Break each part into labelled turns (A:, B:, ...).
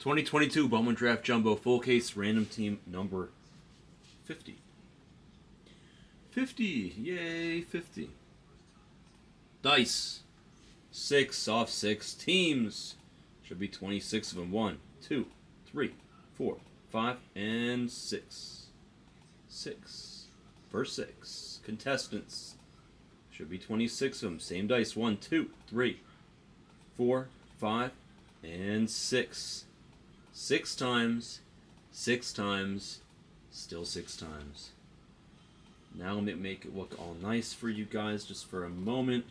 A: 2022 Bowman Draft Jumbo Full Case Random Team number 50. 50. Yay, 50. Dice. 6 off 6. Teams. Should be 26 of them. 1, 2, 3, 4, 5, and 6. 6. First 6. Contestants. Should be 26 of them. Same dice. 1, 2, 3, 4, 5, and 6. 6 times. 6 times. Still 6 times. Now let me make it look all nice for you guys just for a moment.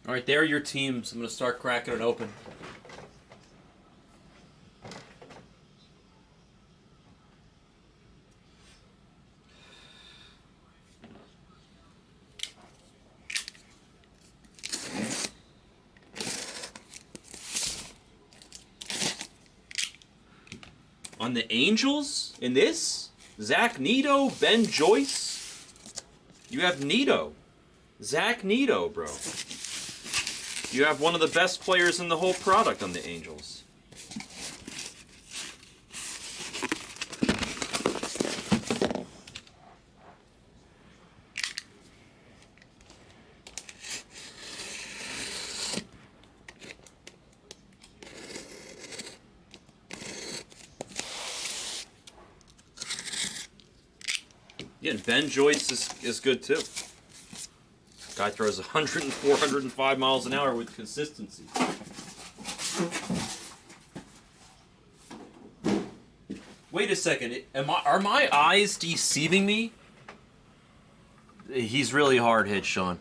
A: All right, there are your teams. I'm going to start cracking it open. On the Angels, in this, Zach Neto, Ben Joyce. You have Neto. Zach Neto, bro. You have one of the best players in the whole product on the Angels. Yeah, and Ben Joyce is good too. Guy throws 104, 105 miles an hour with consistency. Wait a second. Are my eyes deceiving me? He's really hard hit, Sean.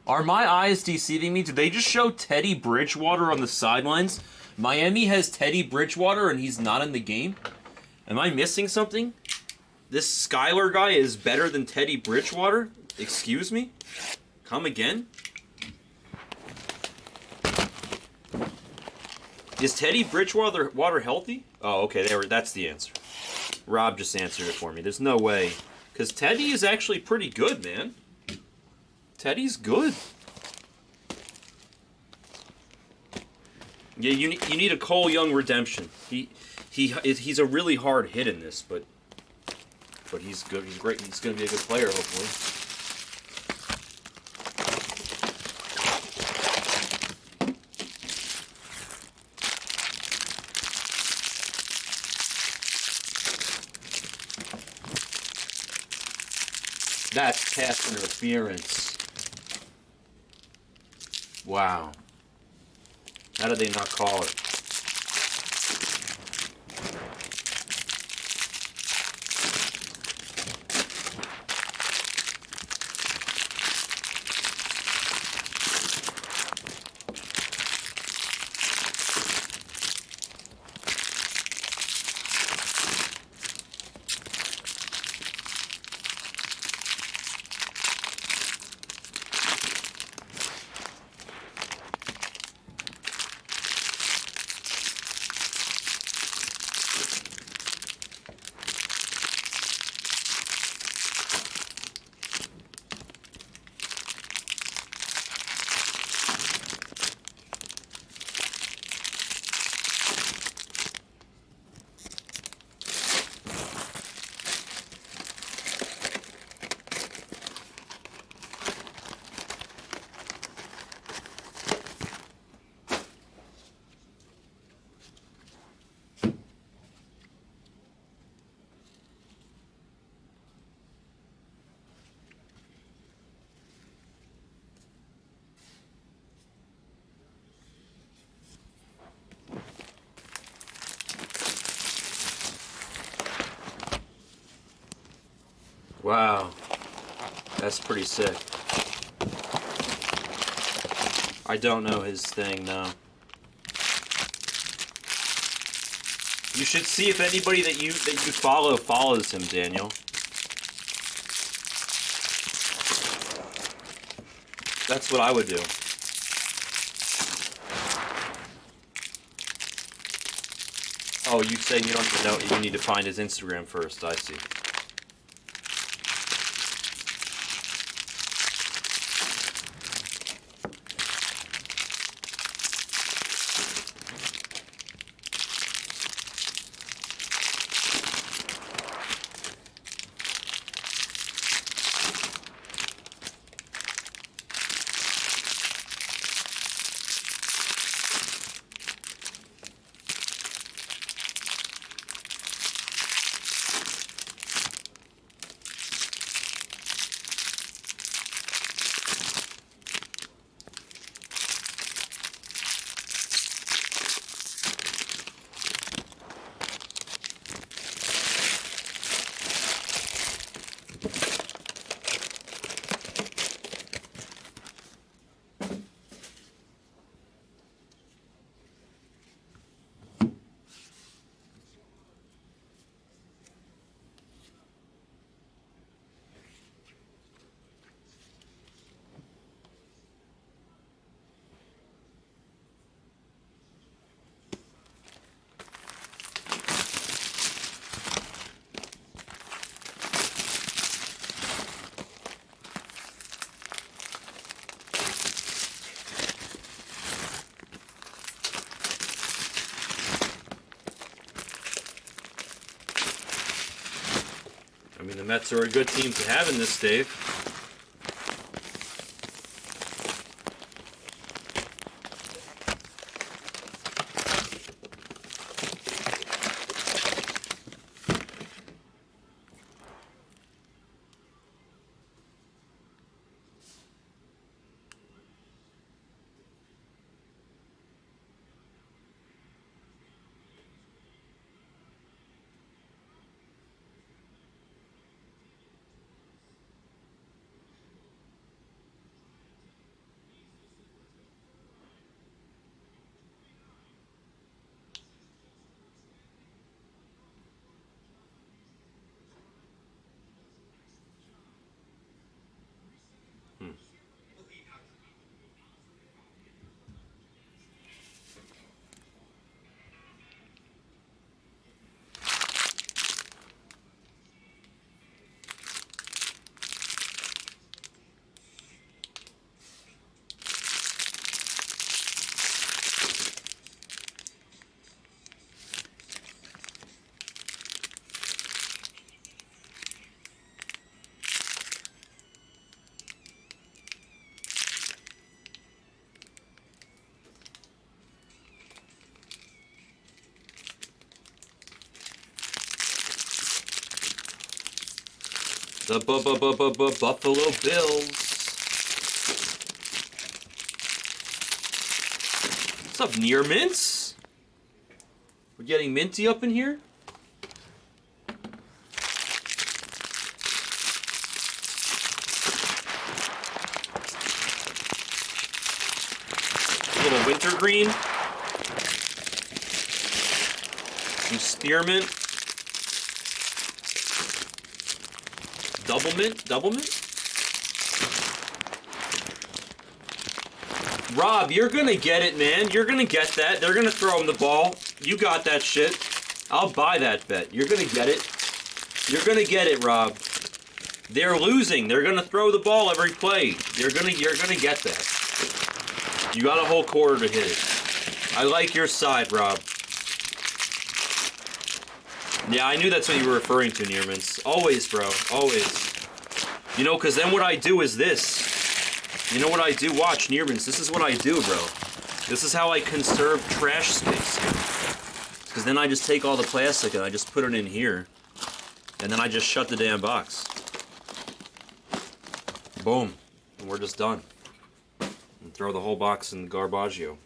A: Are my eyes deceiving me? Did they just show Teddy Bridgewater on the sidelines? Miami has Teddy Bridgewater and he's not in the game? Am I missing something? This Skyler guy is better than Teddy Bridgewater? Excuse me? Come again? Is Teddy Bridgewater healthy? Oh, okay, that's the answer. Rob just answered it for me. There's no way. Because Teddy is actually pretty good, man. Teddy's good. Yeah, you need a Cole Young redemption. He's a really hard hit in this, but he's good. He's great. He's going to be a good player, hopefully. That's pass interference. Wow. How did they not call it? Wow. That's pretty sick. I don't know his thing, no. You should see if anybody that you follow follows him, Daniel. That's what I would do. Oh, you say you don't even know, you need to find his Instagram first, I see. I mean, the Mets are a good team to have in this, Dave. The Buffalo Bills. What's up, Near Mints? We're getting minty up in here? A little wintergreen. Some spearmint. Double mint? Rob, you're gonna get it, man. You're gonna get that. They're gonna throw him the ball. You got that shit. I'll buy that bet. You're gonna get it. You're gonna get it, Rob. They're losing. They're gonna throw the ball every play. You're gonna get that. You got a whole quarter to hit it. I like your side, Rob. Yeah, I knew that's what you were referring to, Nearmans. Always, bro. Always. You know, because then what I do is this. You know what I do? Watch, Nearmans. This is what I do, bro. This is how I conserve trash space. Because then I just take all the plastic and I just put it in here. And then I just shut the damn box. Boom. And we're just done. And throw the whole box in the garbaggio.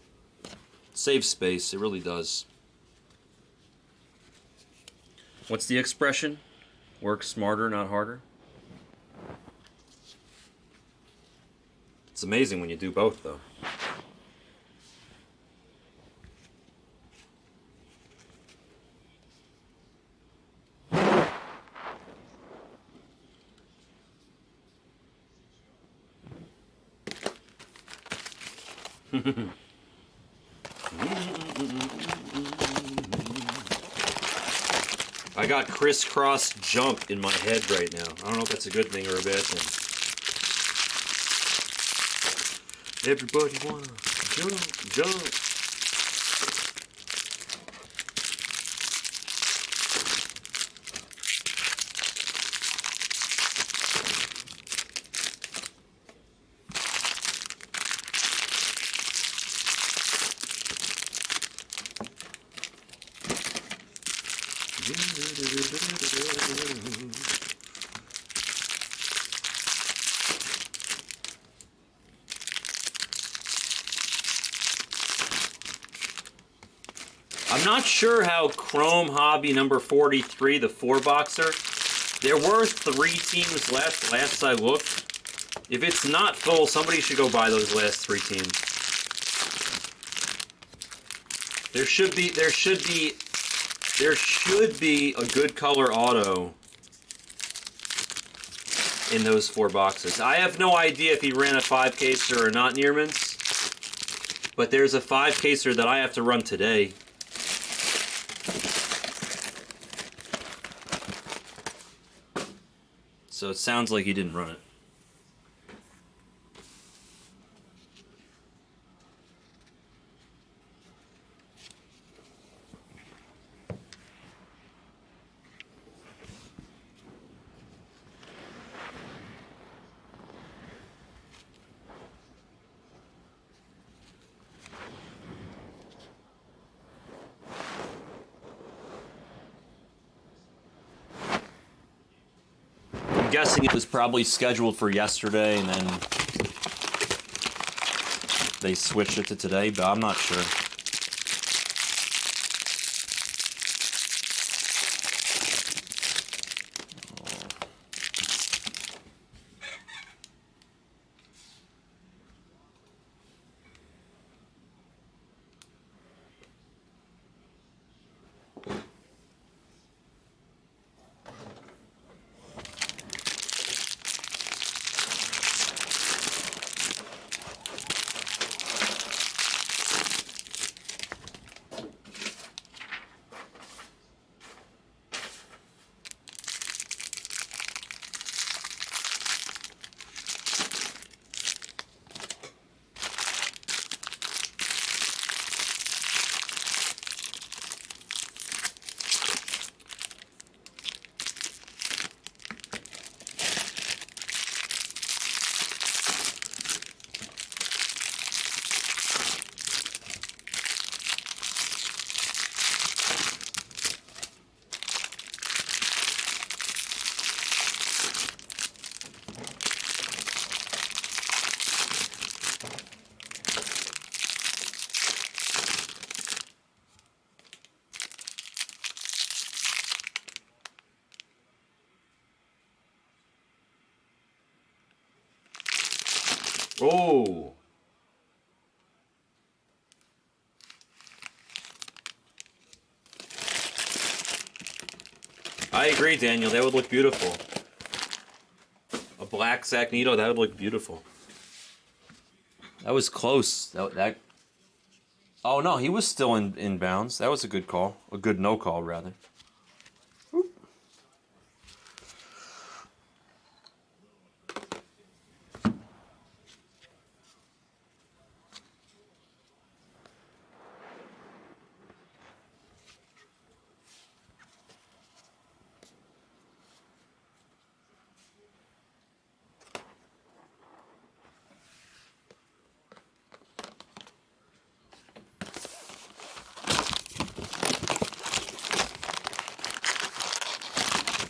A: Saves space. It really does. What's the expression? Work smarter, not harder? It's amazing when you do both, though. I got crisscross jump in my head right now. I don't know if that's a good thing or a bad thing. Everybody wanna jump. I'm not sure how Chrome Hobby number 43, the 4-boxer, there were 3 teams left last I looked. If it's not full, somebody should go buy those last 3 teams. There should be a good color auto in those 4 boxes. I have no idea if he ran a 5-caser or not, Nearmans, but there's a 5-caser that I have to run today. So it sounds like he didn't run it. I'm guessing it was probably scheduled for yesterday and then they switched it to today, but I'm not sure. Oh. I agree, Daniel. That would look beautiful. A black Magneto, that would look beautiful. That was close. That. Oh no, he was still in bounds. That was a good call. A good no call, rather.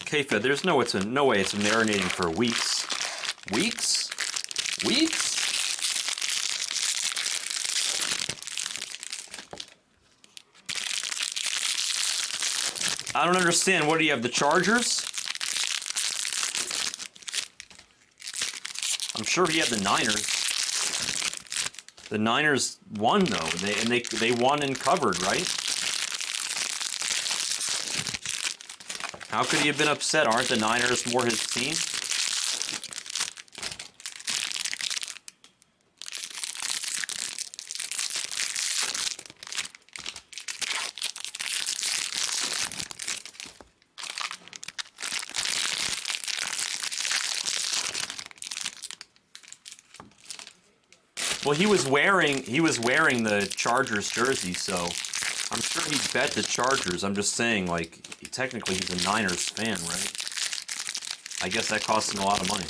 A: K-Fed, there's no way it's marinating for weeks. Weeks? Weeks? I don't understand. What do you have, the Chargers? I'm sure he had the Niners. The Niners won though. They won and covered, right? How could he have been upset? Aren't the Niners more his team? Well, he was wearing the Chargers jersey, so I'm sure he bet the Chargers. I'm just saying, like, technically he's a Niners fan, right? I guess that cost him a lot of money.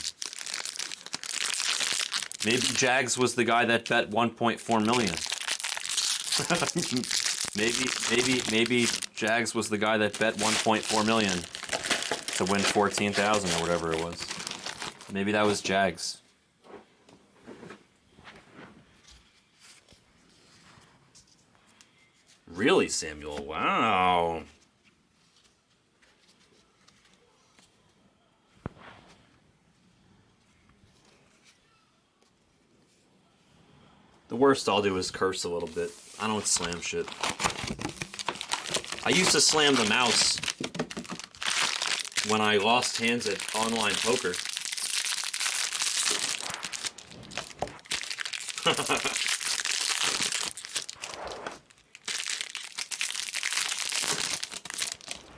A: Maybe Jags was the guy that bet 1.4 million. maybe Jags was the guy that bet 1.4 million to win 14,000 or whatever it was. Maybe that was Jags. Really, Samuel? Wow. The worst I'll do is curse a little bit. I don't slam shit. I used to slam the mouse when I lost hands at online poker.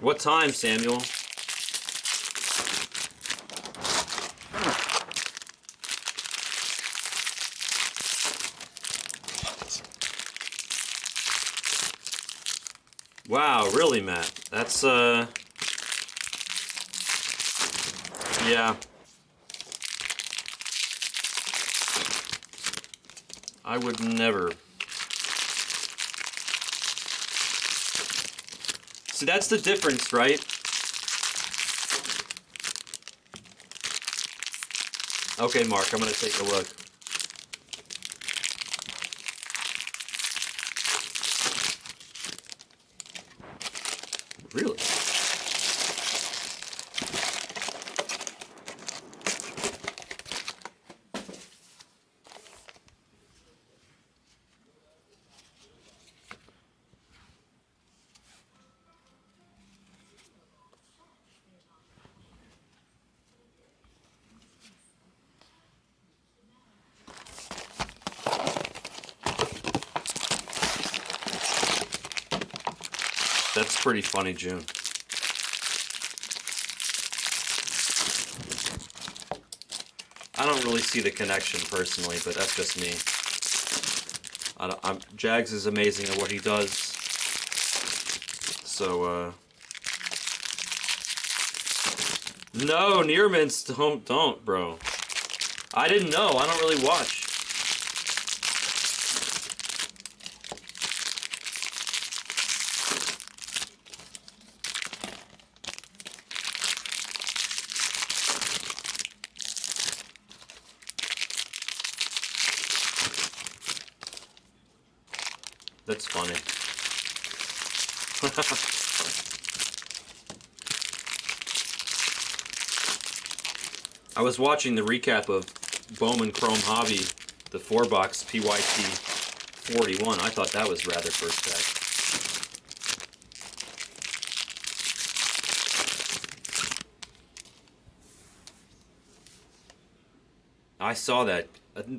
A: What time, Samuel? Wow, really, Matt? That's, yeah. I would never. See, that's the difference, right? Okay, Mark, I'm gonna take a look. Really? That's pretty funny, June. I don't really see the connection personally, but that's just me. Jags is amazing at what he does. So, no, Nearmints, don't, bro. I didn't know. I don't really watch. That's funny. I was watching the recap of Bowman Chrome Hobby, the 4-box PYT 41. I thought that was rather first pack. I saw that.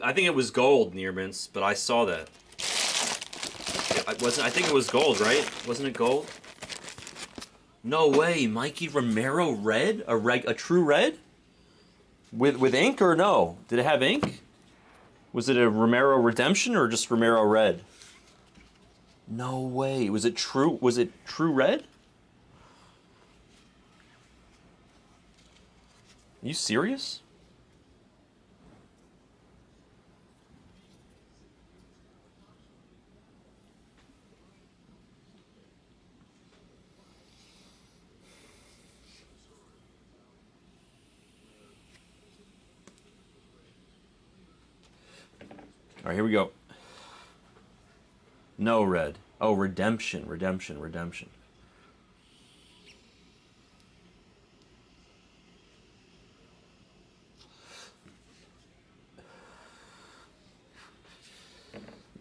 A: I think it was gold, Nearmints, but I saw that. I think it was gold, right? Wasn't it gold? No way, Mikey Romero red? A true red? With ink or no? Did it have ink? Was it a Romero Redemption or just Romero red? No way. Was it true? Was it true red? Are you serious? All right, here we go. No red. Oh, redemption.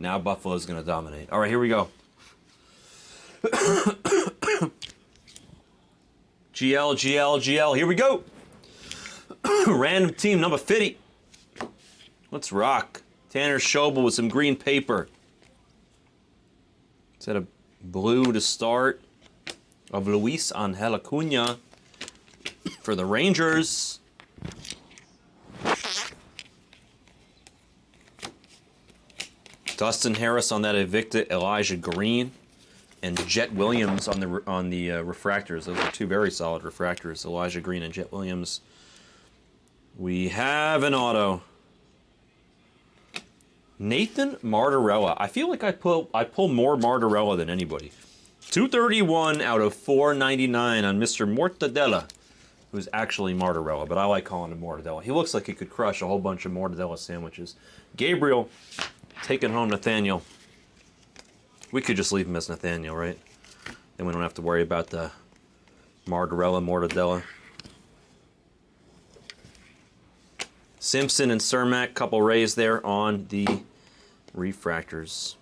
A: Now Buffalo's going to dominate. All right, here we go. GL. Here we go. Random team number 50. Let's rock. Tanner Schobel with some green paper. Instead of blue to start of Luis Angel Acuna for the Rangers. Dustin Harris on that evicted Elijah Green, and Jet Williams on the refractors. Those are two very solid refractors, Elijah Green and Jet Williams. We have an auto. Nathan Martorella. I feel like I pull more Martorella than anybody. 231 out of 499 on Mr. Mortadella, who's actually Martorella, but I like calling him Mortadella. He looks like he could crush a whole bunch of Mortadella sandwiches. Gabriel taking home Nathaniel. We could just leave him as Nathaniel, right? Then we don't have to worry about the Mortadella. Simpson and Cermak, couple rays there on the refractors.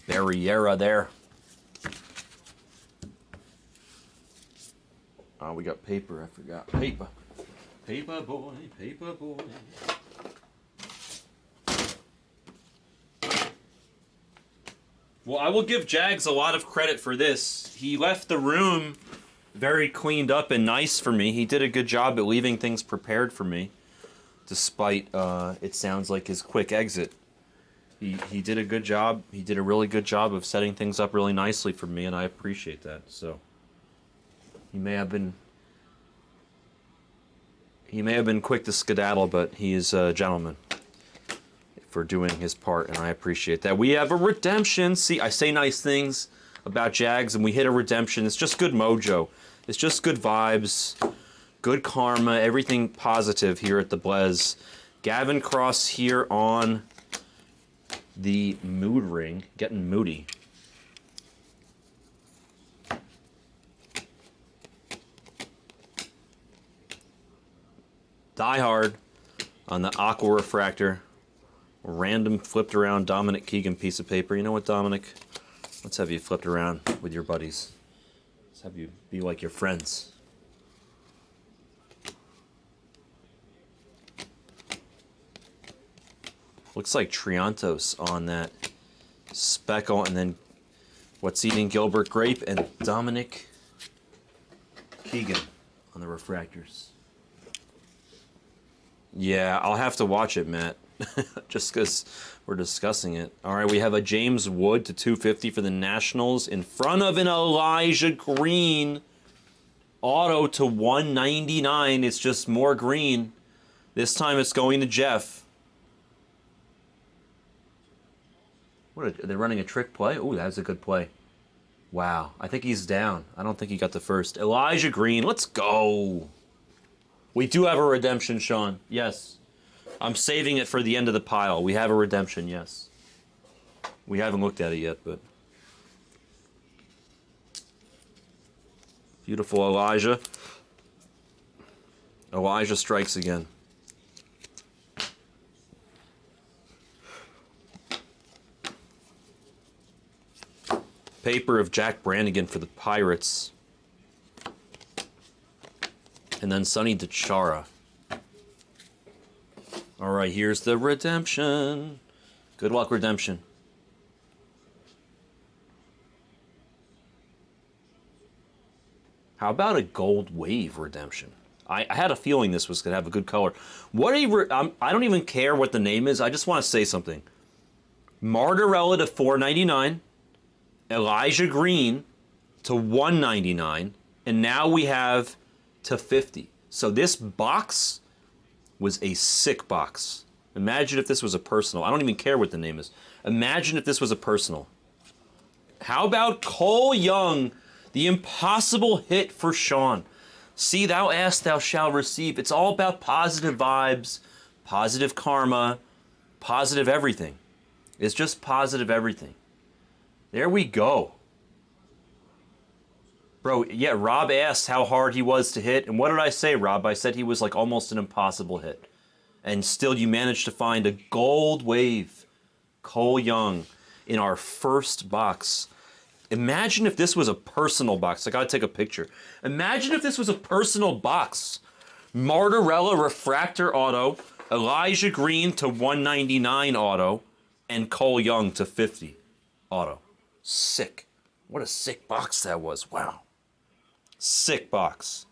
A: Barriera there. Oh, we got paper. I forgot. Paper. Paper boy. Well, I will give Jags a lot of credit for this. He left the room very cleaned up and nice for me. He did a good job at leaving things prepared for me, despite, it sounds like, his quick exit. He did a good job. He did a really good job of setting things up really nicely for me, and I appreciate that. So he may have been quick to skedaddle, but he is a gentleman for doing his part, and I appreciate that. We have a redemption. See, I say nice things about Jags, and we hit a redemption. It's just good mojo. It's just good vibes, good karma, everything positive here at the Blez. Gavin Cross here on the mood ring, getting moody. Die Hard on the Aqua Refractor. Random flipped around Dominic Keegan piece of paper. You know what, Dominic? Let's have you flipped around with your buddies. Let's have you be like your friends. Looks like Triantos on that Speckle, and then What's Eating Gilbert Grape and Dominic Keegan on the refractors. Yeah, I'll have to watch it, Matt, just because we're discussing it. All right, we have a James Wood to 250 for the Nationals in front of an Elijah Green auto to 199. It's just more green. This time it's going to Jeff. What are they running a trick play? Oh, that's a good play. Wow, I think he's down. I don't think he got the first. Elijah Green, let's go. We do have a redemption, Sean. Yes. I'm saving it for the end of the pile. We have a redemption, yes. We haven't looked at it yet, but... Beautiful Elijah. Elijah strikes again. Paper of Jack Brannigan for the Pirates. And then Sonny DeChara. All right, here's the redemption. Good luck, redemption. How about a gold wave redemption? I had a feeling this was going to have a good color. I don't even care what the name is. I just want to say something. Martorella to $4.99. Elijah Green to $1.99. And now we have to $50. So this box was a sick box. Imagine if this was a personal. I don't even care what the name is. Imagine if this was a personal. How about Cole Young, the impossible hit for Sean? See, thou ask, thou shalt receive. It's all about positive vibes, positive karma. Positive everything. It's just positive everything. There we go. Bro, yeah, Rob asked how hard he was to hit. And what did I say, Rob? I said he was like almost an impossible hit. And still you managed to find a gold wave Cole Young in our first box. Imagine if this was a personal box. I gotta take a picture. Imagine if this was a personal box. Martorella refractor auto, Elijah Green to 199 auto, and Cole Young to 50 auto. Sick. What a sick box that was. Wow. Sick box.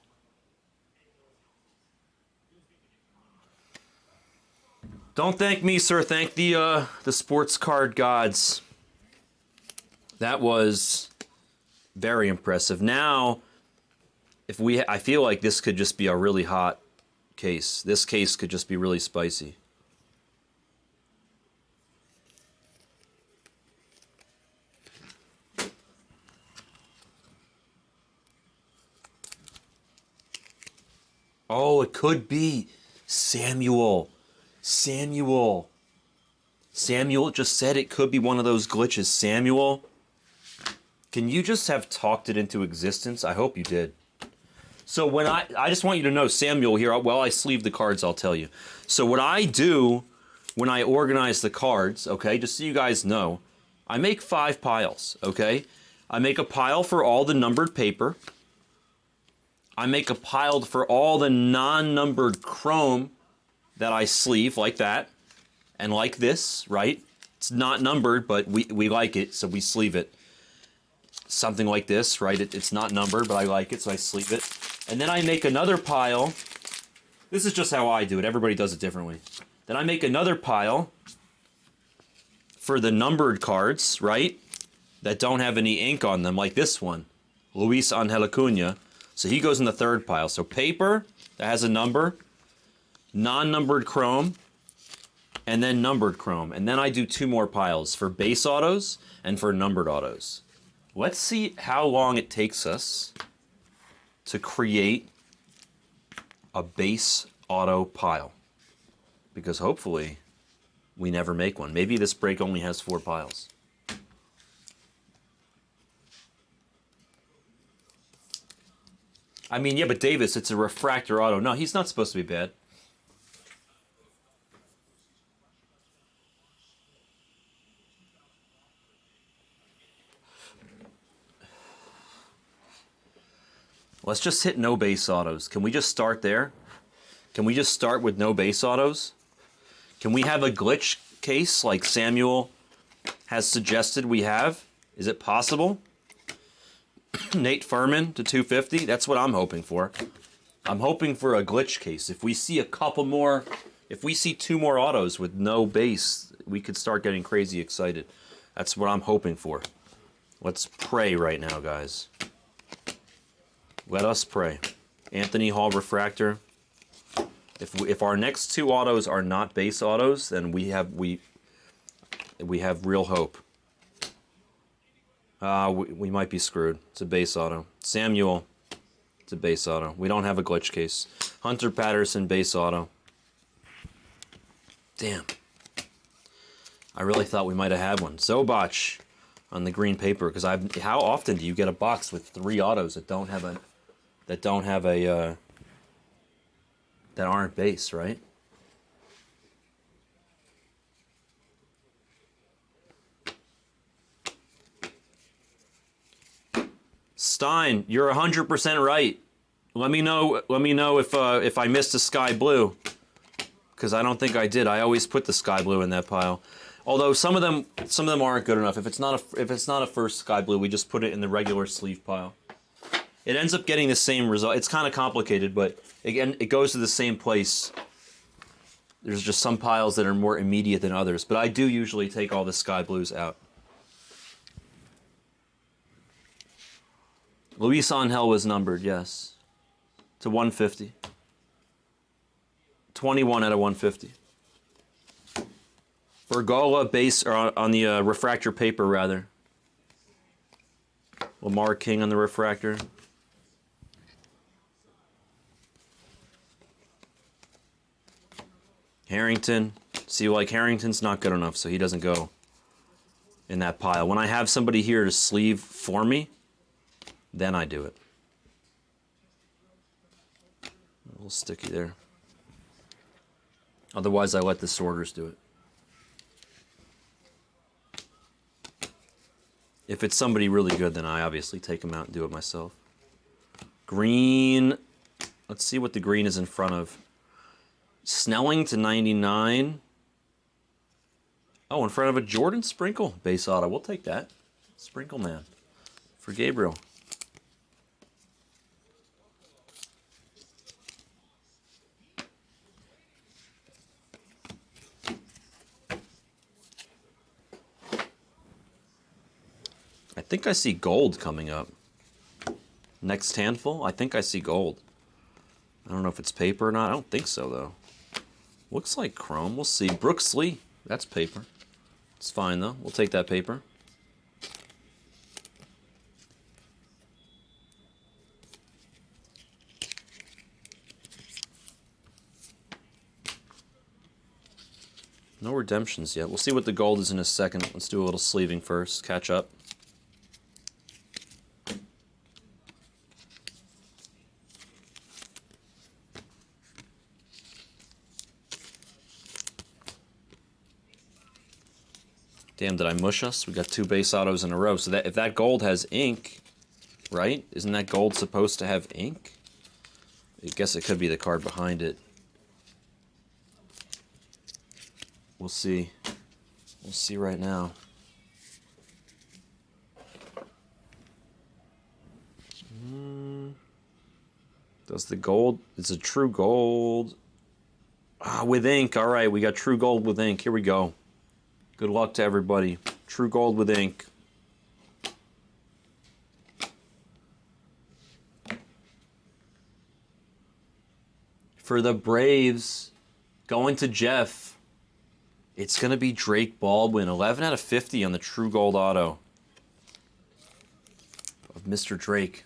A: Don't thank me, sir. Thank the sports card gods. That was very impressive. Now, I feel like this could just be a really hot case. This case could just be really spicy. Oh, it could be Samuel. Samuel just said it could be one of those glitches. Samuel, can you just have talked it into existence? I hope you did. So when I just want you to know, Samuel, here, while I sleeve the cards, I'll tell you. So what I do when I organize the cards, okay, just so you guys know, I make 5 piles, okay? I make a pile for all the numbered paper. I make a pile for all the non-numbered chrome that I sleeve, like that, and like this, right? It's not numbered, but we like it, so we sleeve it. Something like this, right? It's not numbered, but I like it, so I sleeve it. And then I make another pile. This is just how I do it. Everybody does it differently. Then I make another pile for the numbered cards, right? That don't have any ink on them, like this one. Luis Angel Acuna. So he goes in the third pile. So paper that has a number, non-numbered chrome, and then numbered chrome. And then I do 2 more piles for base autos and for numbered autos. Let's see how long it takes us to create a base auto pile. Because hopefully we never make one. Maybe this break only has 4 piles. I mean, yeah, but Davis, it's a refractor auto. No, he's not supposed to be bad. Let's just hit no base autos. Can we just start there? Can we just start with no base autos? Can we have a glitch case like Samuel has suggested we have? Is it possible? Nate Furman to 250. That's what I'm hoping for. I'm hoping for a glitch case. If we see a couple more, if we see 2 more autos with no base, we could start getting crazy excited. That's what I'm hoping for. Let's pray right now, guys. Let us pray. Anthony Hall refractor. If our next 2 autos are not base autos, then we have real hope. We might be screwed. It's a base auto. Samuel, it's a base auto. We don't have a glitch case. Hunter Patterson, base auto. Damn. I really thought we might have had one. Zobach on the green paper, because how often do you get a box with 3 autos that aren't base, right? Stein, you're 100% right. Let me know if I missed a sky blue, because I don't think I did. I always put the sky blue in that pile. Although some of them aren't good enough. If it's not a first sky blue, we just put it in the regular sleeve pile. It ends up getting the same result. It's kind of complicated, but again, it goes to the same place. There's just some piles that are more immediate than others, but I do usually take all the sky blues out. Luis Angel was numbered, yes, to 150. 21 out of 150. Bergola base, or on the refractor paper, rather. Lamar King on the refractor. Harrington. See, like, Harrington's not good enough, so he doesn't go in that pile. When I have somebody here to sleeve for me, then I do it. A little sticky there. Otherwise, I let the sorters do it. If it's somebody really good, then I obviously take them out and do it myself. Green. Let's see what the green is in front of. Snelling to 99. Oh, in front of a Jordan Sprinkle base auto. We'll take that. Sprinkle Man for Gabriel. I think I see gold coming up. Next handful, I think I see gold. I don't know if it's paper or not. I don't think so, though. Looks like chrome. We'll see. Brooks Lee. That's paper. It's fine, though. We'll take that paper. No redemptions yet. We'll see what the gold is in a second. Let's do a little sleeving first. Catch up. Damn, did I mush us? We got 2 base autos in a row. So that if that gold has ink, right? Isn't that gold supposed to have ink? I guess it could be the card behind it. We'll see. We'll see right now. Does the gold... It's a true gold. Ah, with ink. All right, we got true gold with ink. Here we go. Good luck to everybody. True gold with ink. For the Braves, going to Jeff, it's going to be Drake Baldwin. 11 out of 50 on the true gold auto of Mr. Drake.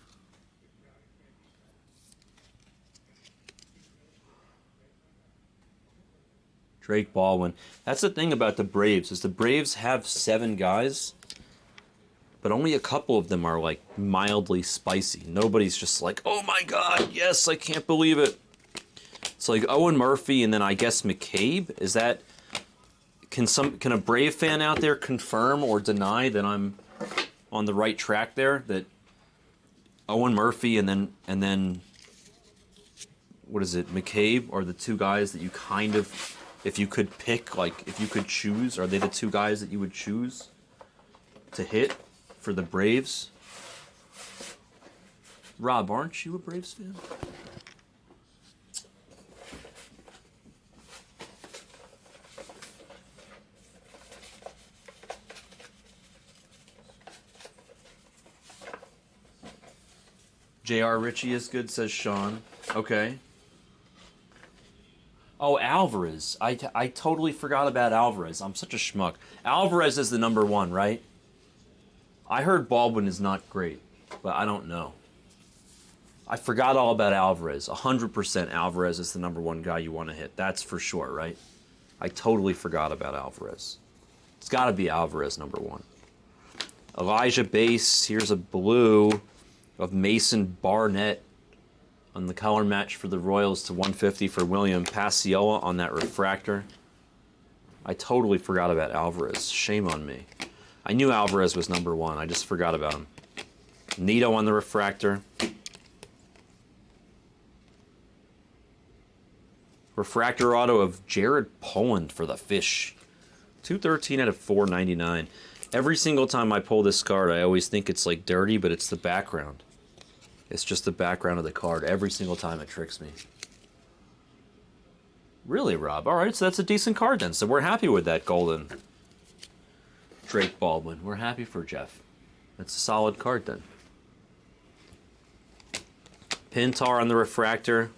A: Drake Baldwin. That's the thing about the Braves, is the Braves have 7 guys, but only a couple of them are like mildly spicy. Nobody's just like, oh my god, yes, I can't believe it. It's like Owen Murphy and then I guess McCabe. Is that, can a Brave fan out there confirm or deny that I'm on the right track there? That Owen Murphy and then what is it, McCabe are the 2 guys that you kind of, if you could pick, like, if you could choose, are they the 2 guys that you would choose to hit for the Braves? Rob, aren't you a Braves fan? J.R. Ritchie is good, says Sean. Okay. Oh, Alvarez. I totally forgot about Alvarez. I'm such a schmuck. Alvarez is the number 1, right? I heard Baldwin is not great, but I don't know. I forgot all about Alvarez. 100% Alvarez is the number 1 guy you want to hit. That's for sure, right? I totally forgot about Alvarez. It's got to be Alvarez number 1. Elijah Base. Here's a blue of Mason Barnett on the color match for the Royals to 150 for William Passiola on that refractor. I totally forgot about Alvarez. Shame on me. I knew Alvarez was number 1. I just forgot about him. Nito on the refractor. Refractor auto of Jared Poland for the Fish. 213 out of 499. Every single time I pull this card, I always think it's like dirty, but it's the background. It's just the background of the card. Every single time it tricks me. Really, Rob? All right, so that's a decent card then. So we're happy with that golden Drake Baldwin. We're happy for Jeff. That's a solid card then. Pintar on the refractor.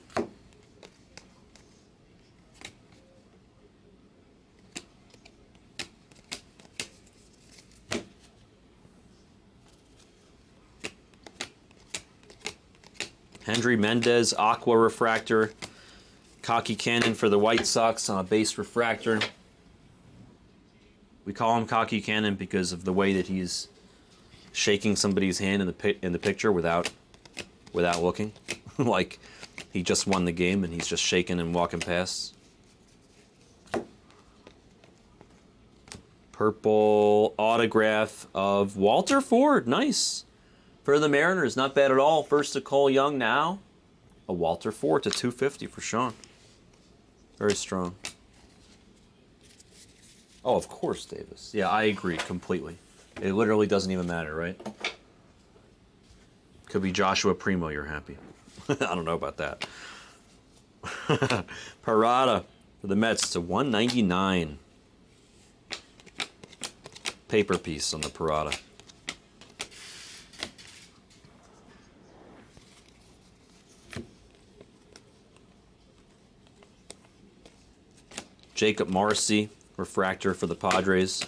A: Hendry Mendez, Aqua Refractor. Cocky Cannon for the White Sox on a base refractor. We call him Cocky Cannon because of the way that he's shaking somebody's hand in the picture without looking, like he just won the game and he's just shaking and walking past. Purple autograph of Walter Ford, nice for the Mariners, not bad at all. First to Cole Young, now a Walter Ford to 250 for Sean. Very strong. Oh, of course, Davis. Yeah, I agree completely. It literally doesn't even matter, right? Could be Joshua Primo, you're happy. I don't know about that. Parada for the Mets to 199. Paper piece on the Parada. Jacob Marcy, refractor for the Padres.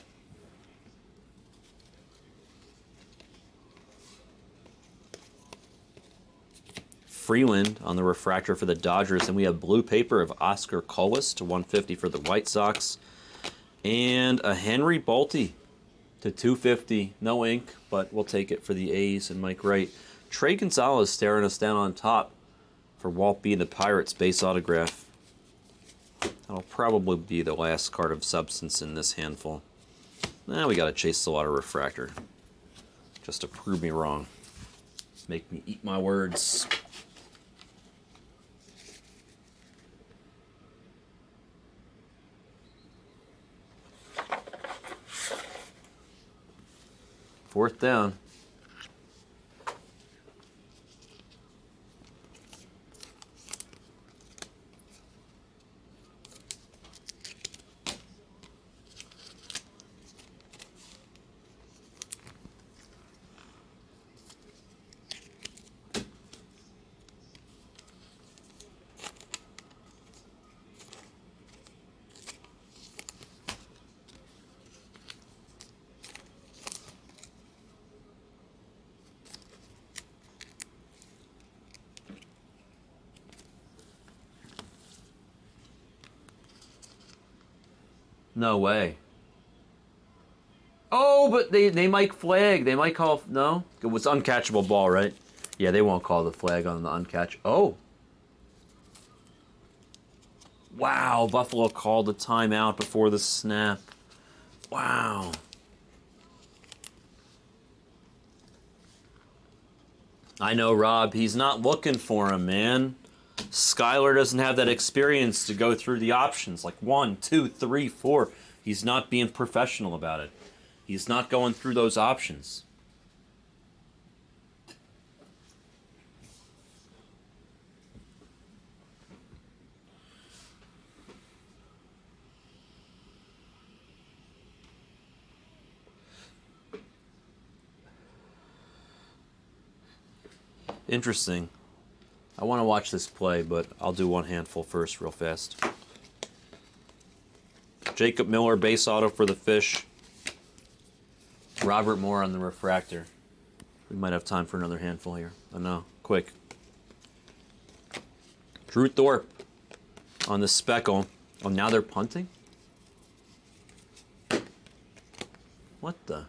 A: Freeland on the refractor for the Dodgers. And we have blue paper of Oscar Colas to 150 for the White Sox. And a Henry Bolte to 250. No ink, but we'll take it for the A's and Mike Wright. Trey Gonzalez staring us down on top for Walt B. and the Pirates base autograph. That'll probably be the last card of substance in this handful. Now we got to chase a lot of refractor just to prove me wrong. Make me eat my words. Fourth down. No way. Oh, but they might flag. They might call... No? It was uncatchable ball, right? Yeah, they won't call the flag on the uncatch. Oh. Wow, Buffalo called a timeout before the snap. Wow. I know, Rob. He's not looking for him, man. Skyler doesn't have that experience to go through the options. Like 1, 2, 3, 4. He's not being professional about it. He's not going through those options. Interesting. I want to watch this play, but I'll do one handful first real fast. Jacob Miller, base auto for the Fish. Robert Moore on the refractor. We might have time for another handful here. Oh no, quick. Drew Thorpe on the speckle. Oh, now they're punting? What the?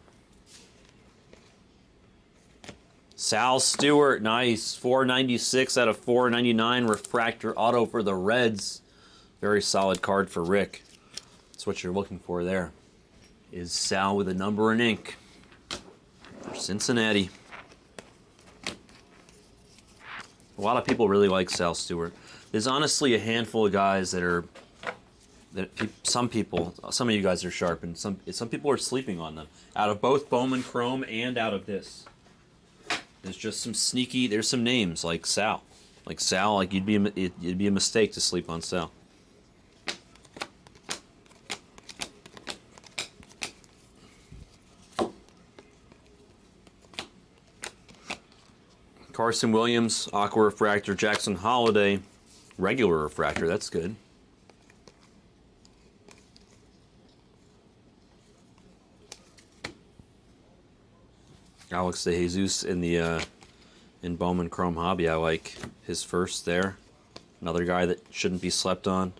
A: Sal Stewart, nice. 496 out of 499 refractor auto for the Reds. Very solid card for Rick. That's what you're looking for there. Is Sal with a number in ink for Cincinnati. A lot of people really like Sal Stewart. There's honestly a handful of guys some of you guys are sharp, and some people are sleeping on them. Out of both Bowman Chrome and out of this. There's just some sneaky. There's some names like Sal, like it'd be a mistake to sleep on Sal. Carson Williams, Aqua Refractor. Jackson Holiday, regular refractor. That's good. Alex De Jesus in Bowman Chrome Hobby. I like his first there. Another guy that shouldn't be slept on.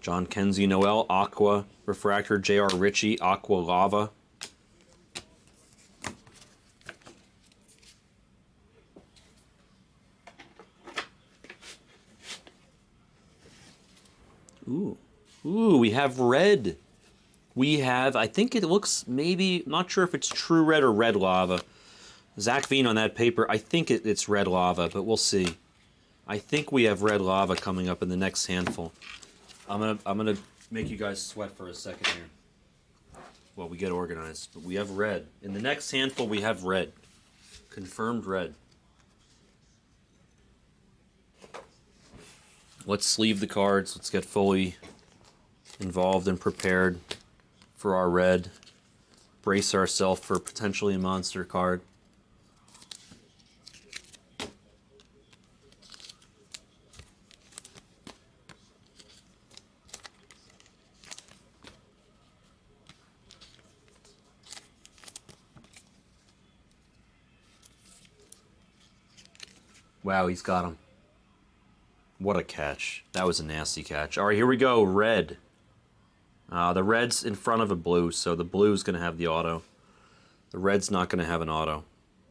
A: John Kenzie Noel, Aqua refractor, J.R. Ritchie, Aqua Lava. Ooh. Ooh, we have red. We have, I think it looks maybe, not sure if it's true red or red lava. Zach Veen on that paper, I think it's red lava, but we'll see. I think we have red lava coming up in the next handful. I'm gonna make you guys sweat for a second here. Well, we get organized, but we have red. In the next handful, we have red. Confirmed red. Let's sleeve the cards. Let's get fully involved and prepared for our red. Brace ourselves for potentially a monster card. Wow, he's got him. What a catch. That was a nasty catch. All right, here we go. Red. The red's in front of a blue, so the blue's going to have the auto. The red's not going to have an auto.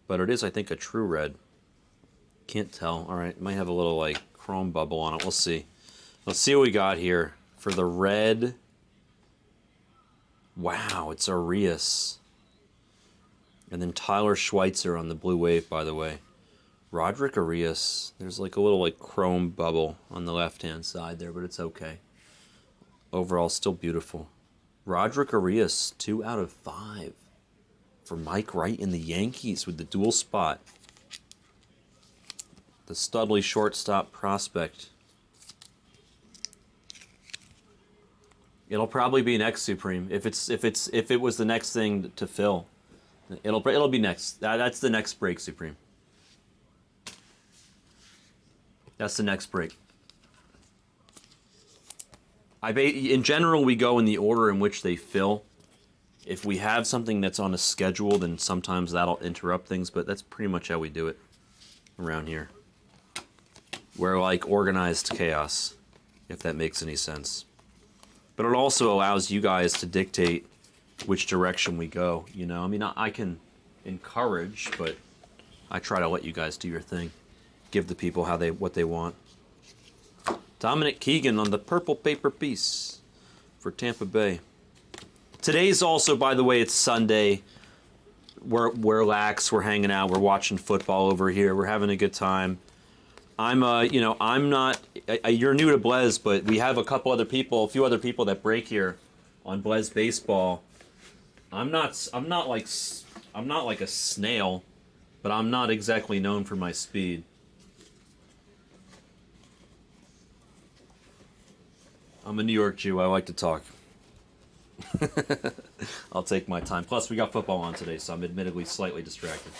A: But it is, I think, a true red. Can't tell. All right, it might have a little, like, chrome bubble on it. We'll see. Let's see what we got here. For the red... Wow, it's Arias. And then Tyler Schweitzer on the blue wave, by the way. Roderick Arias. There's like a little like chrome bubble on the left-hand side there, but it's okay. Overall, still beautiful. Roderick Arias, 2 out of 5 for Mike Wright in the Yankees with the dual spot. The Studley shortstop prospect. It'll probably be next, Supreme. If it was the next thing to fill, it'll be next. That's the next break, Supreme. That's the next break. In general, we go in the order in which they fill. If we have something that's on a schedule, then sometimes that'll interrupt things, but that's pretty much how we do it around here. We're like organized chaos, if that makes any sense. But it also allows you guys to dictate which direction we go, you know? I mean, I can encourage, but I try to let you guys do your thing. Give the people what they want. Dominic Keegan on the purple paper piece for Tampa Bay. Today's also, by the way, it's Sunday. We're lax. We're hanging out. We're watching football over here. We're having a good time. I'm not. You're new to Blez, but we have a few other people that break here on Blez Baseball. I'm not like a snail, but I'm not exactly known for my speed. I'm a New York Jew. I like to talk. I'll take my time. Plus, we got football on today, so I'm admittedly slightly distracted.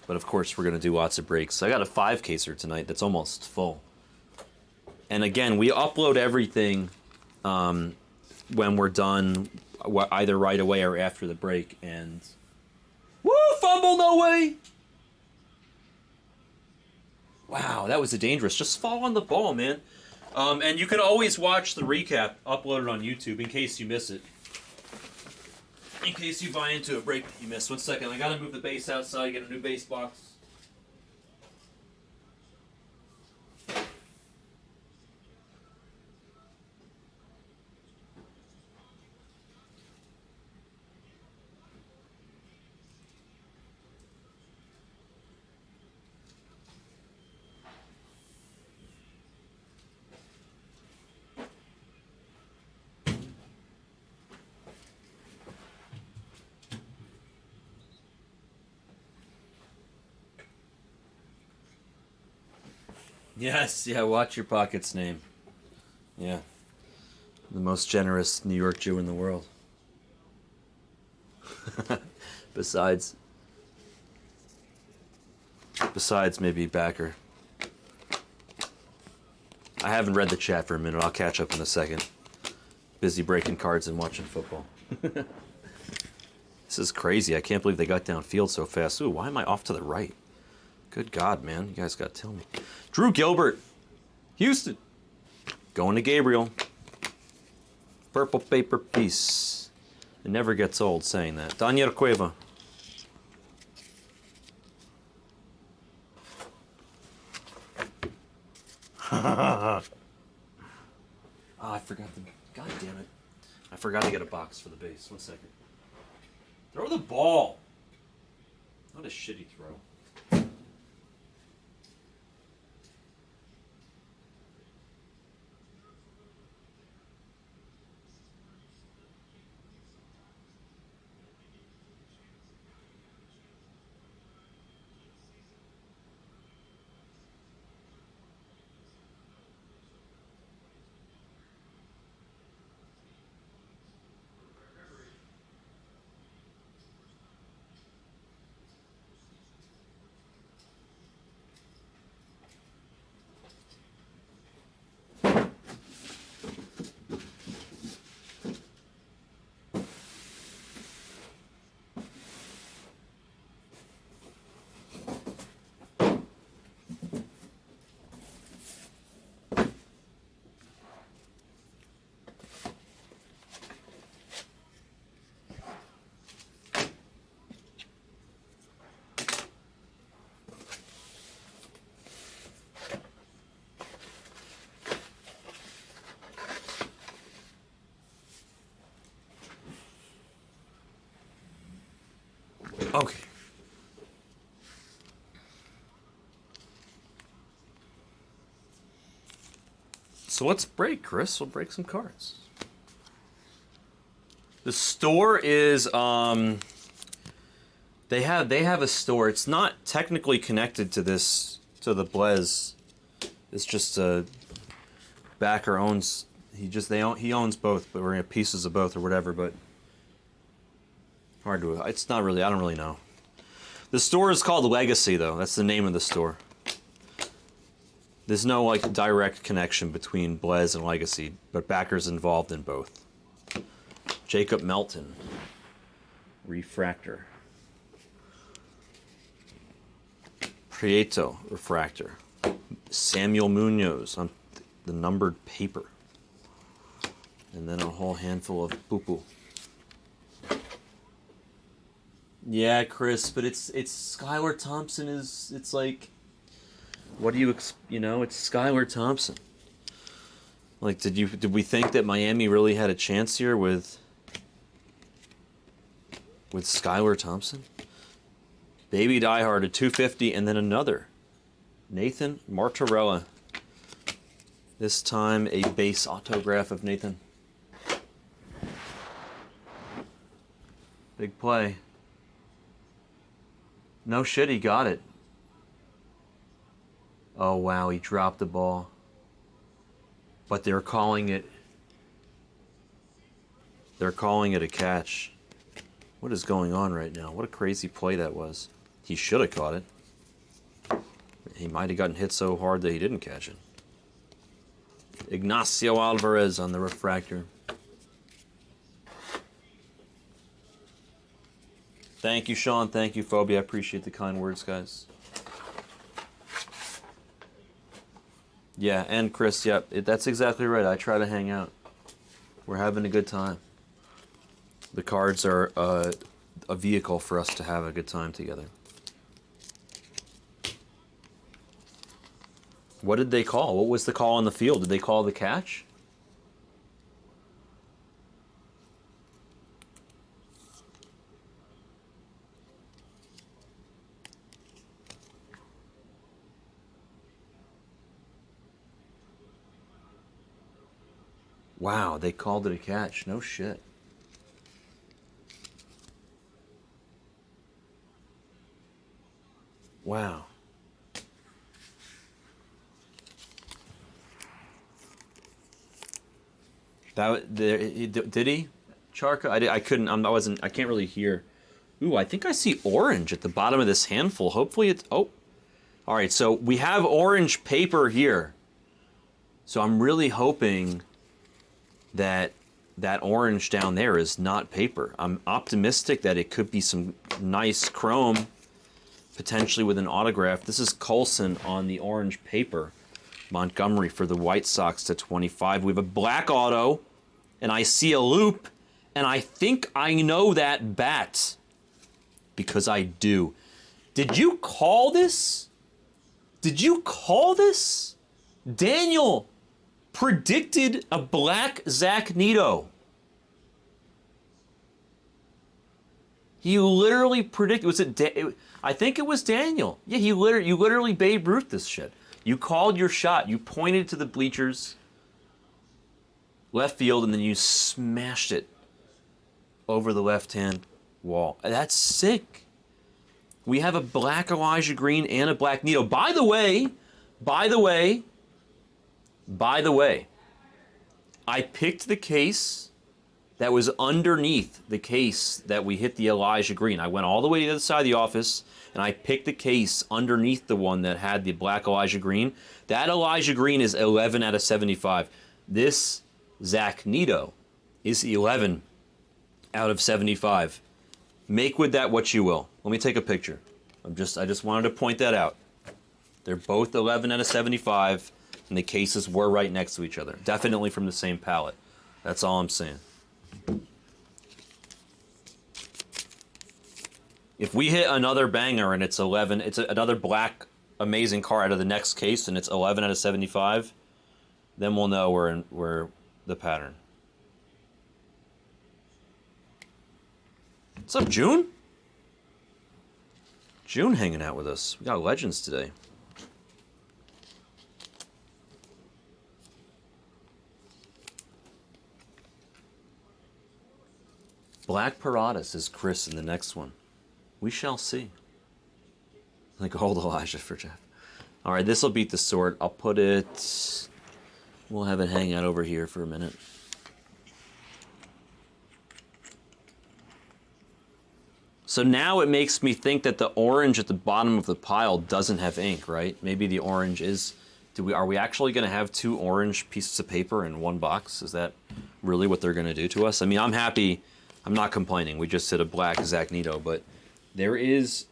A: But of course, we're going to do lots of breaks. I got a 5-caser tonight that's almost full. And again, we upload everything when we're done, either right away or after the break. And woo, fumble, no way! Wow, that was a dangerous. Just fall on the ball, man. And you can always watch the recap uploaded on YouTube in case you miss it. In case you buy into a break that you missed. 1 second, I gotta move the base outside, get a new base box. Yes, yeah, watch your pockets name. Yeah. The most generous New York Jew in the world. Besides maybe Backer. I haven't read the chat for a minute. I'll catch up in a second. Busy breaking cards and watching football. This is crazy. I can't believe they got downfield so fast. Ooh, why am I off to the right? Good God, man. You guys got to tell me. Drew Gilbert. Houston. Going to Gabriel. purple paper piece. It never gets old saying that. Daniel Cueva. Oh, I forgot the... God damn it. I forgot to get a box for the base. 1 second. Throw the ball. What a shitty throw. Okay. So let's break, Chris. We'll break some cards. The store is they have a store. It's not technically connected to the Blaze. It's just a backer owns he owns both, but we're gonna have pieces of both or whatever, but hard to... It's not really... I don't really know. The store is called Legacy, though. That's the name of the store. There's no, like, direct connection between Blaze and Legacy, but backers involved in both. Jacob Melton. Refractor. Prieto. Refractor. Samuel Munoz on the numbered paper. And then a whole handful of poo-poo. Yeah, Chris, but it's Skylar Thompson it's like, what do you know? It's Skylar Thompson. Like, did we think that Miami really had a chance here with Skylar Thompson? Baby Diehard at 250, and then another Nathan Martorella. This time a base autograph of Nathan. Big play. No shit, he got it. Oh, wow, he dropped the ball. But they're calling it a catch. What is going on right now? What a crazy play that was. He should have caught it. He might have gotten hit so hard that he didn't catch it. Ignacio Alvarez on the refractor. Thank you, Sean. Thank you, Phobia. I appreciate the kind words, guys. Yeah, and Chris, yep, that's exactly right. I try to hang out. We're having a good time. The cards are a vehicle for us to have a good time together. What did they call? What was the call on the field? Did they call the catch? Wow, they called it a catch. No shit. Wow. Did he? Charka? I couldn't. I can't really hear. Ooh, I think I see orange at the bottom of this handful. Hopefully it's... Oh. All right, so we have orange paper here. So I'm really hoping that orange down there is not paper. I'm optimistic that it could be some nice chrome, potentially with an autograph. This is Colson on the orange paper. Montgomery for the White Sox to 25. We have a black auto
B: and I see a loop, and I think I know that bat. Because I do. Did you call this? Did you call this? Daniel predicted a black Zach Neto. He literally predicted. Was it? I think it was Daniel. Yeah, you literally Babe Ruth this shit. You called your shot. You pointed to the bleachers, left field, and then you smashed it over the left-hand wall. That's sick. We have a black Elijah Green and a black Neto. By the way, I picked the case that was underneath the case that we hit the Elijah Green. I went all the way to the other side of the office, and I picked the case underneath the one that had the black Elijah Green. That Elijah Green is 11 out of 75. This Zach Neto is 11 out of 75. Make with that what you will. Let me take a picture. I just wanted to point that out. They're both 11 out of 75, and the cases were right next to each other. Definitely from the same palette. That's all I'm saying. If we hit another banger and it's 11, it's another black amazing card out of the next case, and it's 11 out of 75, then we'll know we're the pattern. What's up, June? June hanging out with us. We got legends today. Black Parada, says Chris in the next one. We shall see. Like old Elijah for Jeff. All right, this will beat the sword. I'll put it... We'll have it hang out over here for a minute. So now it makes me think that the orange at the bottom of the pile doesn't have ink, right? Maybe the orange is... Are we actually going to have 2 orange pieces of paper in one box? Is that really what they're going to do to us? I mean, I'm happy. I'm not complaining. We just hit a black Zach Neto, but there's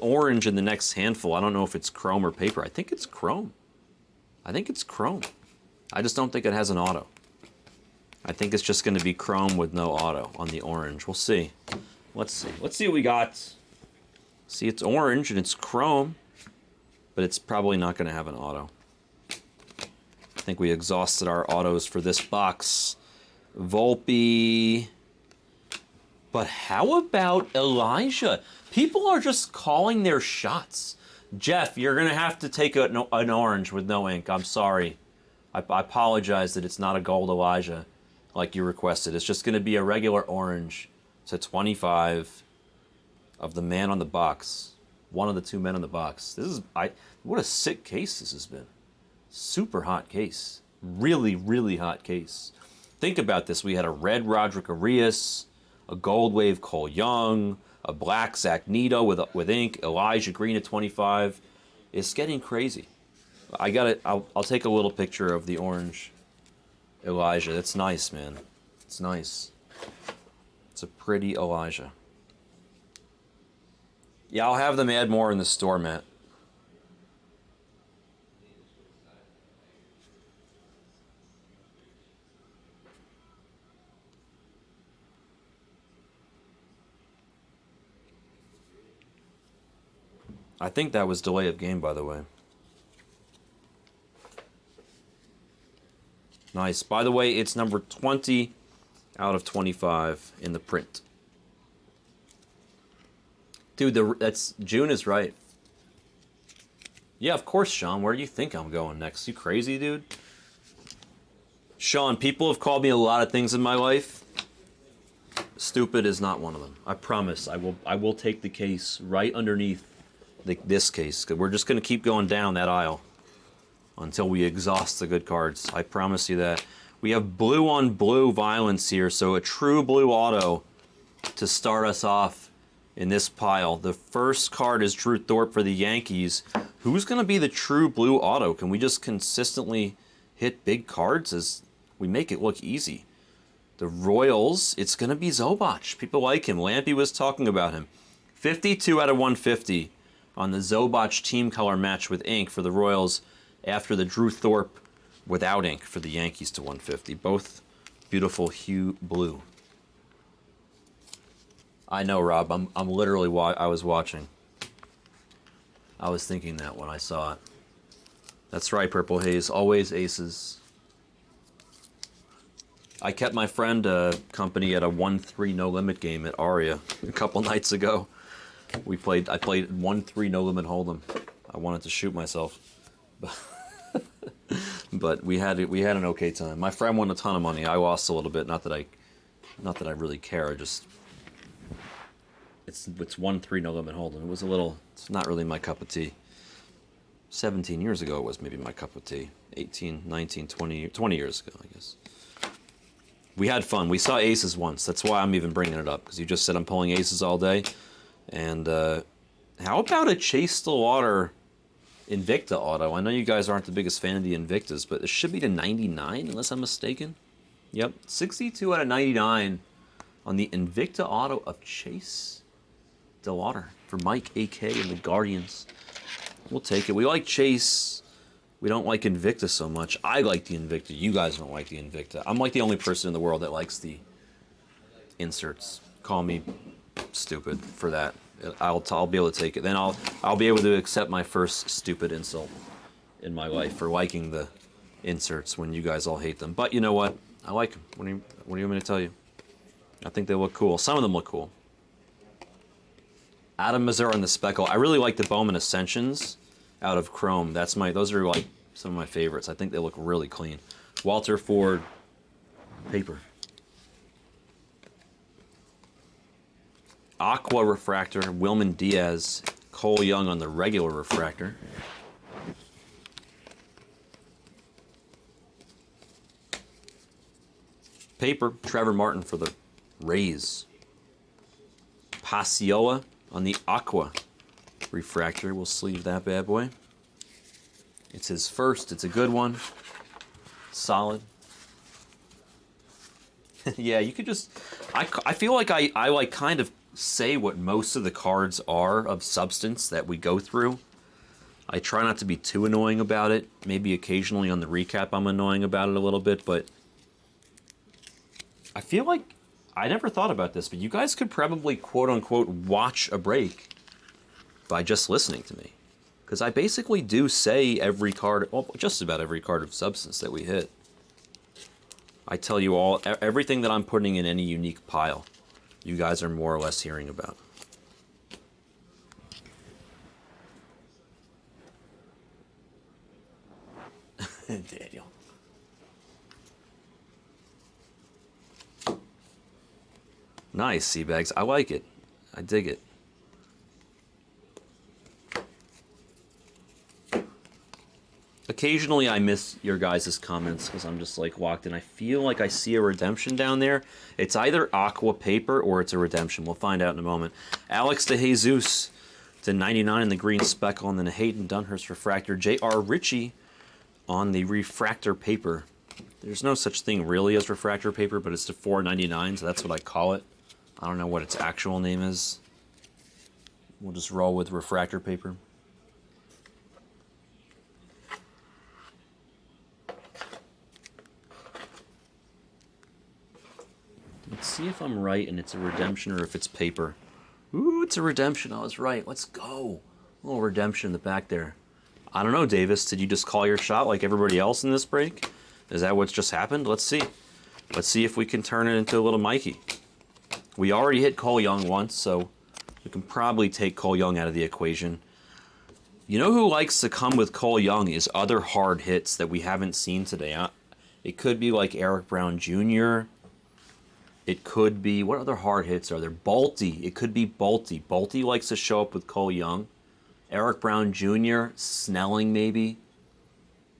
B: orange in the next handful. I don't know if it's chrome or paper. I think it's chrome. I just don't think it has an auto. I think it's just going to be chrome with no auto on the orange. We'll see. Let's see what we got. See, it's orange and it's chrome, but it's probably not going to have an auto. I think we exhausted our autos for this box. Volpe. But how about Elijah? People are just calling their shots. Jeff, you're going to have to take an orange with no ink. I'm sorry. I apologize that it's not a gold Elijah like you requested. It's just going to be a regular orange to 25 of the man on the box. One of the 2 men on the box. What a sick case this has been. Super hot case. Really, really hot case. Think about this. We had a red Roderick Arias, a gold wave Cole Young, a black Zach Neto with ink, Elijah Green at 25. It's getting crazy. I'll take a little picture of the orange Elijah. That's nice, man. It's nice. It's a pretty Elijah. Yeah, I'll have them add more in the store, Matt. I think that was delay of game, by the way. Nice. By the way, it's number 20 out of 25 in the print. Dude, that's June is right. Yeah, of course, Sean. Where do you think I'm going next? You crazy, dude? Sean, people have called me a lot of things in my life. Stupid is not one of them. I promise. I will take the case right underneath this case. We're just going to keep going down that aisle until we exhaust the good cards. I promise you that. We have blue on blue violence here, so a true blue auto to start us off in this pile. The first card is Drew Thorpe for the Yankees. Who's going to be the true blue auto? Can we just consistently hit big cards as we make it look easy? The Royals, it's going to be Zobach. People like him. Lampy was talking about him. 52 out of 150 on the Zobach team color match with ink for the Royals after the Drew Thorpe without ink for the Yankees to 150. Both beautiful hue blue. I know, Rob. I'm literally I was watching. I was thinking that when I saw it. That's right, Purple Haze. Always aces. I kept my friend company at a 1-3 no limit game at Aria a couple nights ago. I played 1-3 no limit hold'em. I wanted to shoot myself, but we had an okay time. My friend won a ton of money. I lost a little bit. Not that I really care. It's 1-3 no limit hold'em. It's not really my cup of tea. 17 years ago it was maybe my cup of tea. 18, 19, 20 years ago, I guess. We had fun. We saw aces once. That's why I'm even bringing it up, because you just said I'm pulling aces all day. And how about a Chase Stillwater Invicta auto? I know you guys aren't the biggest fan of the Invictas, but it should be to 99, unless I'm mistaken. Yep, 62 out of 99 on the Invicta auto of Chase Stillwater for Mike AK and the Guardians. We'll take it. We like Chase. We don't like Invicta so much. I like the Invicta. You guys don't like the Invicta. I'm like the only person in the world that likes the inserts. Call me stupid for that. I'll be able to take it. Then I'll be able to accept my first stupid insult in my life for liking the inserts when you guys all hate them. But you know what? I like them. What do you want me to tell you? I think they look cool. Some of them look cool. Adam Mazzara and the Speckle. I really like the Bowman Ascensions out of Chrome. Those are like some of my favorites. I think they look really clean. Walter Ford paper. Aqua refractor, Wilman Diaz, Cole Young on the regular refractor. Paper, Trevor Martin for the Rays. Pasiola on the Aqua refractor. We'll sleeve that bad boy. It's his first. It's a good one. Solid. Yeah, you could just... I feel like I like kind of say what most of the cards are of substance that we go through. I try not to be too annoying about it. Maybe occasionally on the recap I'm annoying about it a little bit, but I feel like I never thought about this, but you guys could probably quote-unquote watch a break by just listening to me. Because I basically do say every card, well, just about every card of substance that we hit. I tell you all, everything that I'm putting in any unique pile, you guys are more or less hearing about. Daniel. Nice, Seabags. I like it. I dig it. Occasionally I miss your guys' comments because I'm just like locked in. I feel like I see a redemption down there. It's either Aqua Paper or it's a redemption. We'll find out in a moment. Alex de Jesus to 99 in the green speckle, and then a Hayden Dunhurst refractor. J.R. Ritchie on the refractor paper. There's no such thing really as refractor paper, but it's the $4.99, so that's what I call it. I don't know what its actual name is. We'll just roll with refractor paper. Let's see if I'm right and it's a redemption or if it's paper. Ooh, it's a redemption. I was right. Let's go. A little redemption in the back there. I don't know, Davis. Did you just call your shot like everybody else in this break? Is that what's just happened? Let's see. Let's see if we can turn it into a little Mikey. We already hit Cole Young once, so we can probably take Cole Young out of the equation. You know who likes to come with Cole Young is other hard hits that we haven't seen today. It could be like Eric Brown Jr., it could be, what other hard hits are there? Balti. It could be Balti. Balti likes to show up with Cole Young. Eric Brown Jr., Snelling maybe.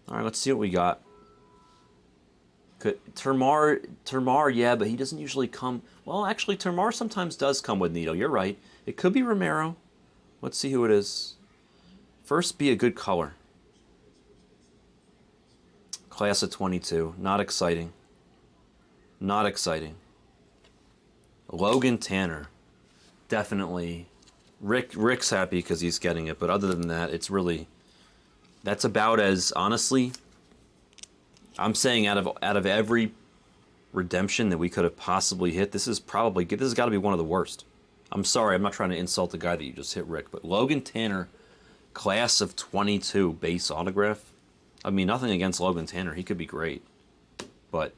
B: All right, let's see what we got. Termar, yeah, but he doesn't usually come. Well, actually, Termar sometimes does come with Nito. You're right. It could be Romero. Let's see who it is. First, be a good color. Class of 22. Not exciting. Not exciting. Logan Tanner, definitely. Rick's happy because he's getting it, but other than that, it's really, that's about as, honestly, I'm saying out of every redemption that we could have possibly hit. This has got to be one of the worst. I'm sorry, I'm not trying to insult the guy that you just hit, Rick, but Logan Tanner, class of 22 base autograph. I mean, nothing against Logan Tanner. He could be great. But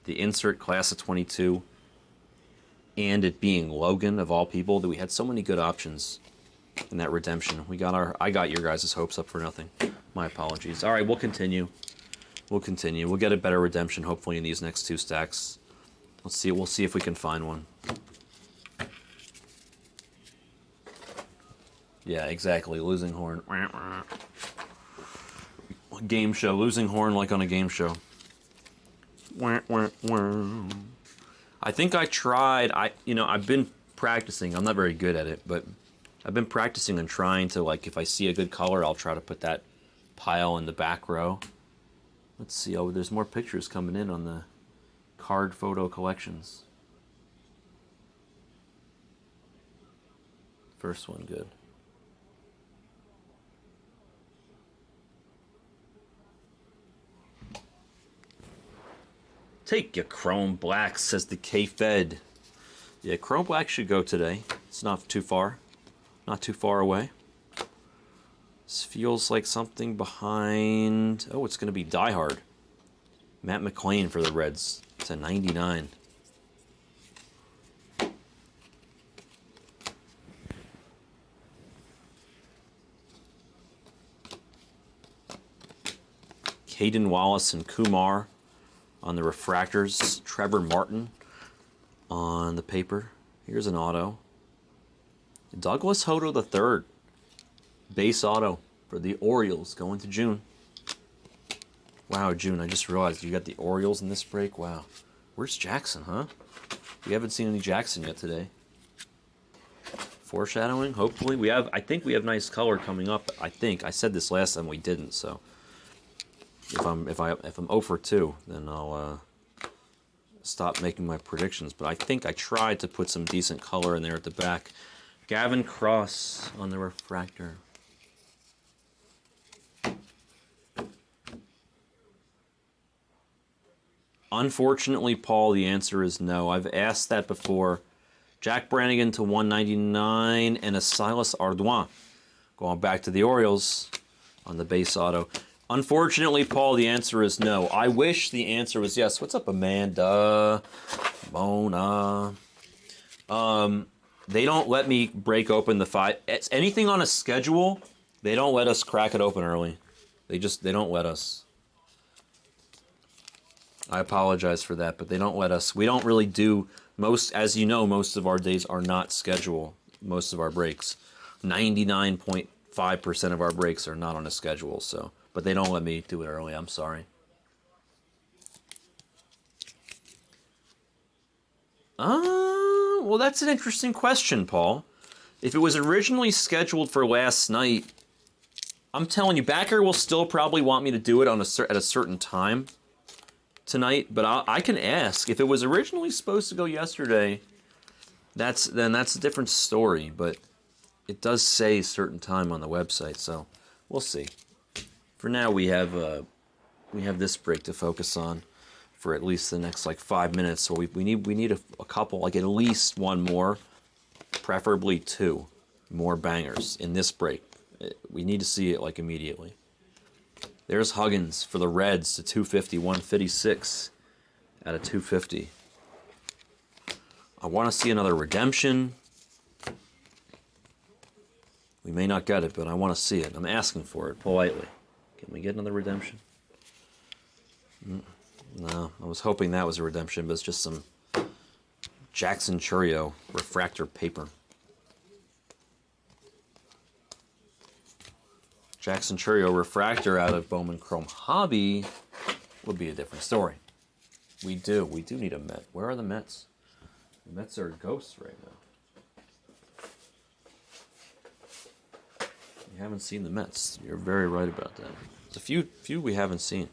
B: the insert class of 22 and it being Logan of all people, that we had so many good options in that redemption. I got your guys' hopes up for nothing. My apologies. All right, we'll continue. We'll get a better redemption hopefully in these next two stacks. Let's see. We'll see if we can find one. Yeah, exactly. Losing horn. Game show. Losing horn like on a game show. I think I tried. I've been practicing. I'm not very good at it, but I've been practicing and trying to, like, if I see a good color, I'll try to put that pile in the back row. Let's see. Oh, there's more pictures coming in on the card photo collections. First one, good. Take your Chrome Black, says the K-Fed. Yeah, Chrome Black should go today. It's not too far. Not too far away. This feels like something behind... Oh, it's going to be Die Hard. Matt McClain for the Reds. It's a 99. Caden Wallace and Kumar on the refractors. Trevor Martin on the paper. Here's an auto. Douglas Hodo III. Base auto for the Orioles going to June. Wow, June, I just realized you got the Orioles in this break. Wow. Where's Jackson, huh? We haven't seen any Jackson yet today. Foreshadowing, hopefully. I think we have nice color coming up. I think. I said this last time we didn't, so if I'm 0 for 2, then I'll stop making my predictions. But I think I tried to put some decent color in there at the back. Gavin Cross on the refractor. Unfortunately, Paul, the answer is no. I've asked that before. Jack Brannigan to 199 and a Silas Ardoin. Going back to the Orioles on the base auto. Unfortunately, Paul, the answer is no. I wish the answer was yes. What's up, Amanda? Mona. They don't let me break open the 5. It's anything on a schedule, they don't let us crack it open early. They don't let us. I apologize for that, but they don't let us. We don't really do most, as you know, most of our days are not schedule. Most of our breaks, 99.5% of our breaks are not on a schedule. So, but they don't let me do it early. I'm sorry. Well, that's an interesting question, Paul. If it was originally scheduled for last night, I'm telling you, Backer will still probably want me to do it on at a certain time tonight, but I can ask. If it was originally supposed to go yesterday, then that's a different story, but it does say a certain time on the website, so we'll see. For now, we have this break to focus on for at least the next 5 minutes, so we need a couple, at least one more, preferably 2 more bangers in this break. We need to see it immediately. There's Huggins for the Reds to 250, 156 out of 250. I want to see another redemption. We may not get it, but I want to see it. I'm asking for it politely. Can we get another redemption? No, I was hoping that was a redemption, but it's just some Jackson Churio refractor paper. Jackson Churio refractor out of Bowman Chrome Hobby would be a different story. We do need a Met. Where are the Mets? The Mets are ghosts right now. We haven't seen the Mets. You're very right about that. There's a few we haven't seen.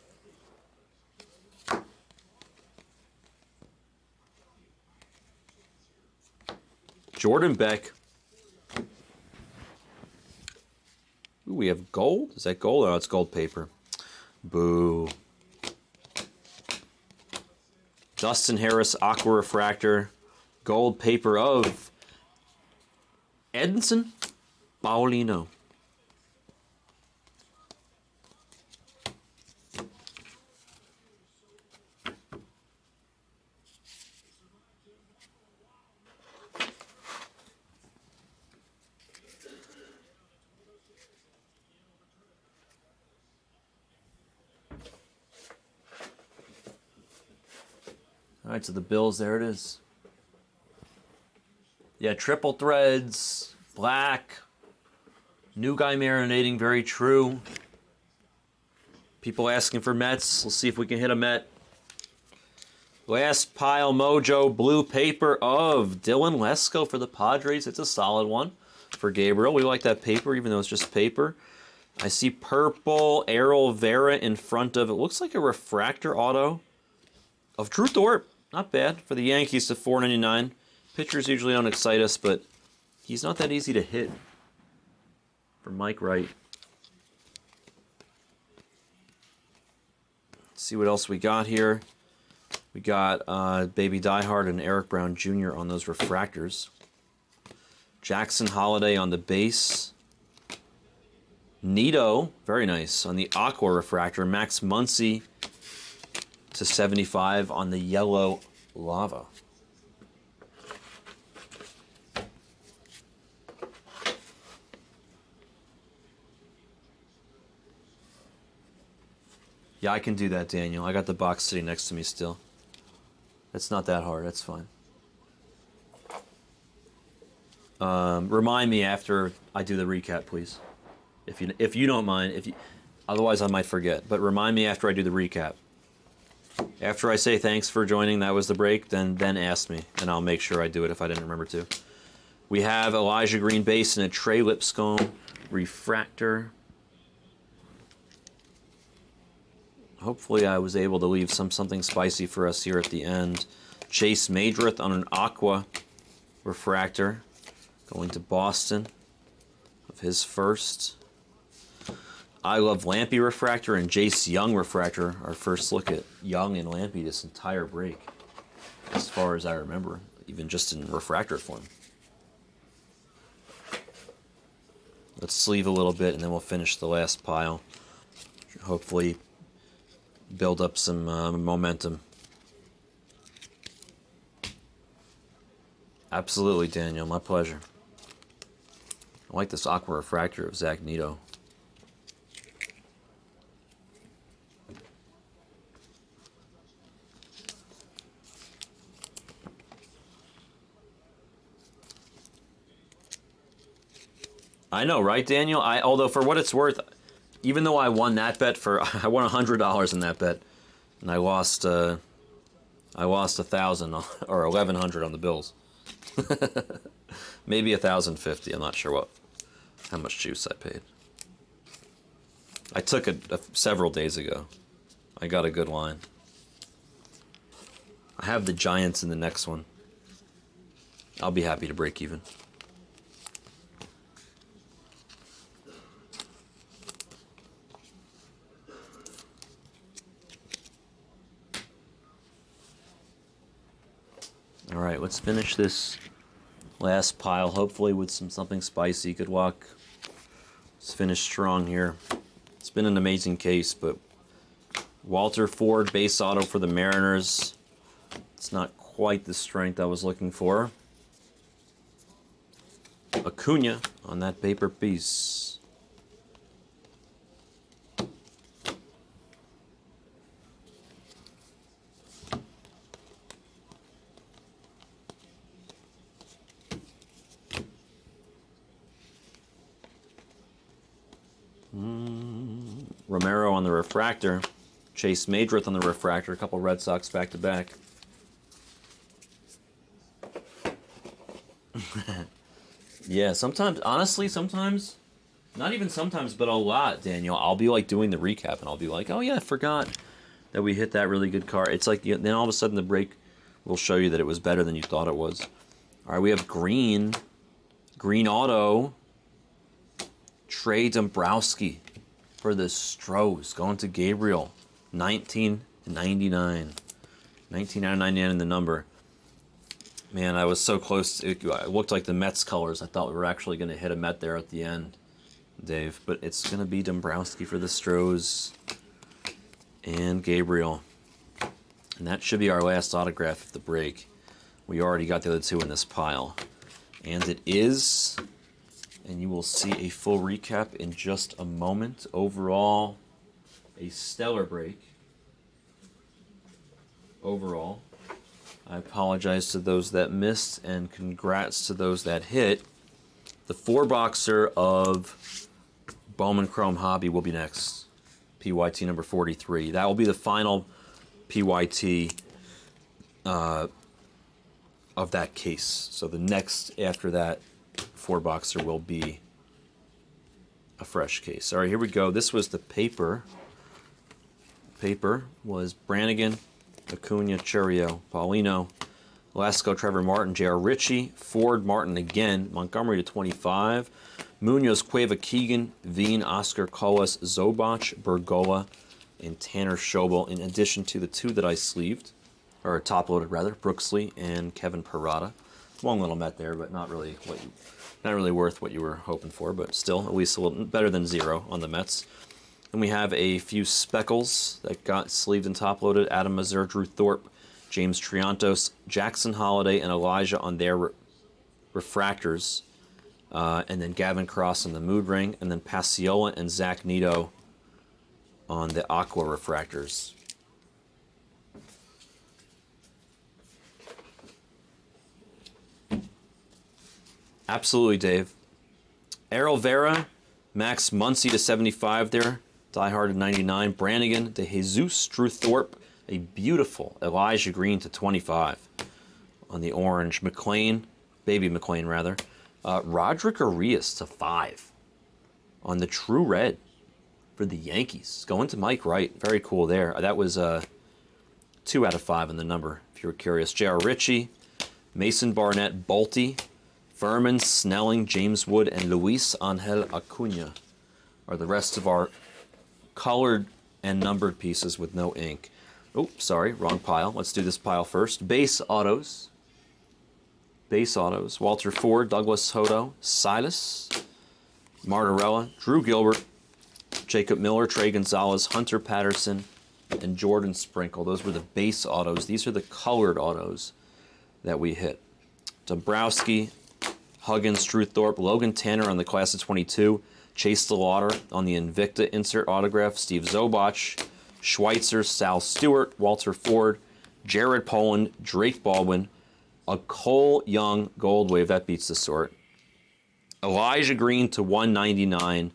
B: Jordan Beck. Ooh, we have gold? Is that gold? Oh, it's gold paper. Boo. Dustin Harris Aqua Refractor. Gold paper of Edinson Paulino. All right, so the Bills, there it is. Yeah, triple threads, black, new guy marinating, very true. People asking for Mets. Let's see if we can hit a Met. Last pile mojo, blue paper of Dylan Lesko for the Padres. It's a solid one for Gabriel. We like that paper, even though it's just paper. I see purple Errol Vera in front of it. Looks like a refractor auto of Drew Thorpe. Not bad for the Yankees to $4.99. Pitchers usually don't excite us, but he's not that easy to hit. For Mike Wright. Let's see what else we got here. We got Baby Diehard and Eric Brown Jr. on those refractors. Jackson Holiday on the base. Nito, very nice, on the Aqua refractor. Max Muncy to 75 on the yellow lava. Yeah, I can do that, Daniel. I got the box sitting next to me still. It's not that hard. That's fine. Remind me after I do the recap, please. If you don't mind. Otherwise, I might forget. But remind me after I do the recap. After I say thanks for joining, that was the break, then ask me, and I'll make sure I do it if I didn't remember to. We have Elijah Green base and a Trey Lipscomb refractor. Hopefully I was able to leave something spicy for us here at the end. Chase Madrith on an Aqua refractor. Going to Boston of his first. I Love Lampy refractor and Jace Young refractor. Our first look at Young and Lampy this entire break. As far as I remember. Even just in refractor form. Let's sleeve a little bit and then we'll finish the last pile. Hopefully build up some momentum. Absolutely, Daniel. My pleasure. I like this Aqua refractor of Zach Nito. I know, right, Daniel? Although for what it's worth, even though I won that bet I won $100 in that bet, and I lost $1,000 or $1,100 on the Bills. Maybe $1,050. I'm not sure how much juice I paid. I took it several days ago. I got a good line. I have the Giants in the next one. I'll be happy to break even. All right, let's finish this last pile, hopefully with something spicy. Good luck. Let's finish strong here. It's been an amazing case, but Walter Ford, base auto for the Mariners. It's not quite the strength I was looking for. Acuna on that paper piece. Romero on the refractor. Chase Madrith on the refractor. A couple Red Sox back to back. Yeah, sometimes, honestly, not even sometimes, but a lot, Daniel, I'll be like doing the recap and I'll be like, oh yeah, I forgot that we hit that really good card. It's like, then all of a sudden the break will show you that it was better than you thought it was. All right, we have green auto, Trey Dombrowski for the Stros, going to Gabriel, 19.99. $19.99 in the number. Man, I was so close. It looked like the Mets colors. I thought we were actually going to hit a Met there at the end, Dave. But it's going to be Dombrowski for the Stros and Gabriel. And that should be our last autograph of the break. We already got the other two in this pile. And it is, and you will see a full recap in just a moment. Overall, a stellar break. Overall. I apologize to those that missed, and congrats to those that hit. The 4-boxer of Bowman Chrome Hobby will be next. PYT number 43. That will be the final PYT of that case. So the next after that 4-boxer will be a fresh case. All right, here we go. This was the paper. Paper was Brannigan, Acuna, Churio, Paulino, Lasco, Trevor Martin, J.R. Ritchie, Ford, Martin again, Montgomery to 25, Munoz, Cueva, Keegan, Veen, Oscar, Colas, Zobach, Bergola, and Tanner Schobel, in addition to the two that I sleeved, or top-loaded rather, Brooksley and Kevin Parada. One little Met there, but not really worth what you were hoping for, but still at least a little better than 0 on the Mets. And we have a few speckles that got sleeved and top-loaded. Adam Mazur, Drew Thorpe, James Triantos, Jackson Holiday, and Elijah on their refractors. And then Gavin Cross on the Mood Ring. And then Passiola and Zach Nito on the Aqua refractors. Absolutely, Dave. Errol Vera, Max Muncy to 75 there. Die Hard to 99. Brannigan to Jesus. Drew Thorpe, a beautiful Elijah Green to 25 on the orange. McLean, baby McLean rather. Roderick Arias to 5 on the True Red for the Yankees. Going to Mike Wright. Very cool there. That was 2 out of 5 in the number, if you were curious. J.R. Ritchie, Mason Barnett, Bolte, Furman, Snelling, James Wood, and Luis Angel Acuna are the rest of our colored and numbered pieces with no ink. Oh, sorry, wrong pile. Let's do this pile first. Base autos. Base autos. Walter Ford, Douglas Hodo, Silas, Martorella, Drew Gilbert, Jacob Miller, Trey Gonzalez, Hunter Patterson, and Jordan Sprinkle. Those were the base autos. These are the colored autos that we hit. Dombrowski, Huggins, Drew Thorpe, Logan Tanner on the class of 22, Chase DeLauder on the Invicta insert autograph, Steve Zobach, Schweitzer, Sal Stewart, Walter Ford, Jared Poland, Drake Baldwin, a Cole Young Gold Wave, that beats the sort, Elijah Green to 199,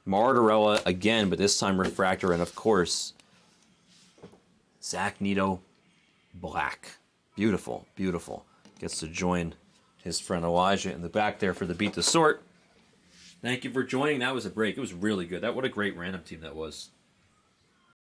B: Martorella again, but this time refractor, and of course, Zach Nito Black. Beautiful, beautiful. Gets to join his friend Elijah in the back there for the beat the sort. Thank you for joining. That was a break. It was really good. What a great random team that was.